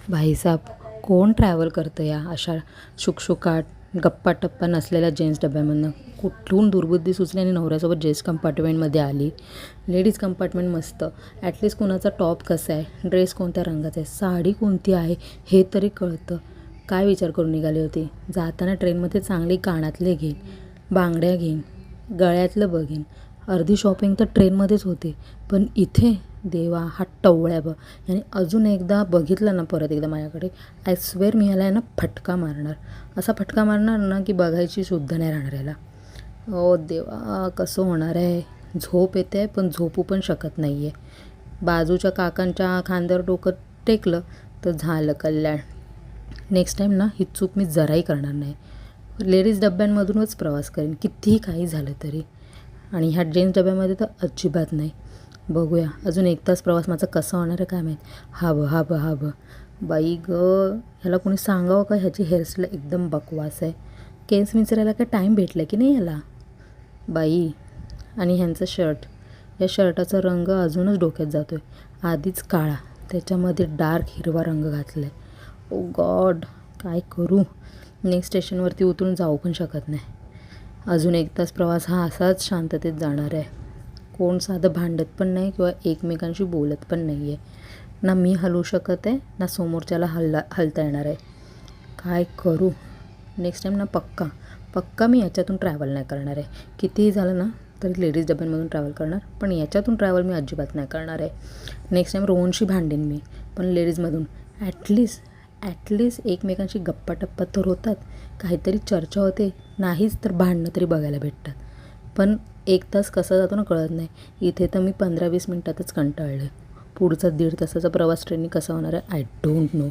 भाईसाब कोण ट्रॅव्हल करतं या अशा शुकशुकाट गप्पा-टप्पा नसलेल्या जेन्ट्स डब्यामधनं. कुठून दुर्बुद्धी सुचली आणि नवऱ्यासोबत जेन्ट्स कंपार्टमेंटमध्ये आली. लेडीज कंपार्टमेंट मस्त. ॲटलिस्ट कुणाचा टॉप कसा आहे, ड्रेस कोणत्या रंगाचा आहे, साडी कोणती आहे हे तरी कळतं. काय विचार करून निघाली होती. जाताना ट्रेनमध्ये चांगली कानातले घेईन, बांगड्या घेईन, गळ्यातलं बघीन. अर्धी शॉपिंग तर ट्रेनमध्येच होते. पण इथे देवा हा टवळ्या बघ याने अजून एकदा बघितलं ना परत एकदा माझ्याकडे, आय स्वेअर मी ह्याला आहे ना फटका मारणार. असा फटका मारणार ना की बघायची सुद्धा नाही राहणार याला. ओ देवा कसं होणार आहे. झोप येते आहे पण झोपू पण शकत नाही आहे. बाजूच्या काकांच्या खांद्यावर डोकं टेकलं तर झालं कल्याण. नेक्स्ट टाईम ना ही चूक मी जराही करणार नाही. लेडीज डब्यांमधूनच प्रवास करेन कितीही काही झालं तरी. आणि ह्या जेन्ट्स डब्यामध्ये तर अजिबात नाही. बघूया अजून 1 तास प्रवास माझा कसा होणार आहे काय माहीत. हा बं बाई गं, ह्याला कोणी सांगावं का ह्याची हेअरस्टाईल एकदम बकवास आहे. केस विंचरायला काय टाईम भेटला की नाही याला बाई. आणि ह्यांचं शर्ट, या शर्टाचा रंग अजूनच डोक्यात जातो आहे. आधीच काळा, त्याच्यामध्ये डार्क हिरवा रंग घातला आहे. ओ गॉड काय करू. नेक्स्ट स्टेशनवरती उतरून जाऊ पण शकत नाही. अजून 1 तास प्रवास हा असाच शांततेत जाणार आहे. कोण साधं भांडत पण नाही किंवा एकमेकांशी बोलत पण नाही आहे. ना मी हलवू शकत आहे ना समोरच्याला हलता येणार आहे. काय करू. नेक्स्ट टाईम ना पक्का मी याच्यातून ट्रॅव्हल नाही करणार आहे. कितीही झालं ना तरी लेडीज डब्यांमधून ट्रॅव्हल करणार, पण याच्यातून ट्रॅव्हल मी अजिबात नाही करणार आहे. नेक्स्ट टाईम रोहनशी भांडेन मी, पण लेडीजमधून. ॲटलिस्ट एकमेकांशी गप्पा-टप्पा तर होतात, काहीतरी चर्चा होते. नाहीच तर भांडणं तरी बघायला भेटतात. पण 1 तास कसा जातो ना कळत नाही. इथे तर मी 15-20 मिनटातच कंटाळले. पुढचा 1.5 तासाचा प्रवास ट्रेननी कसा होणार आहे आय डोंट नो.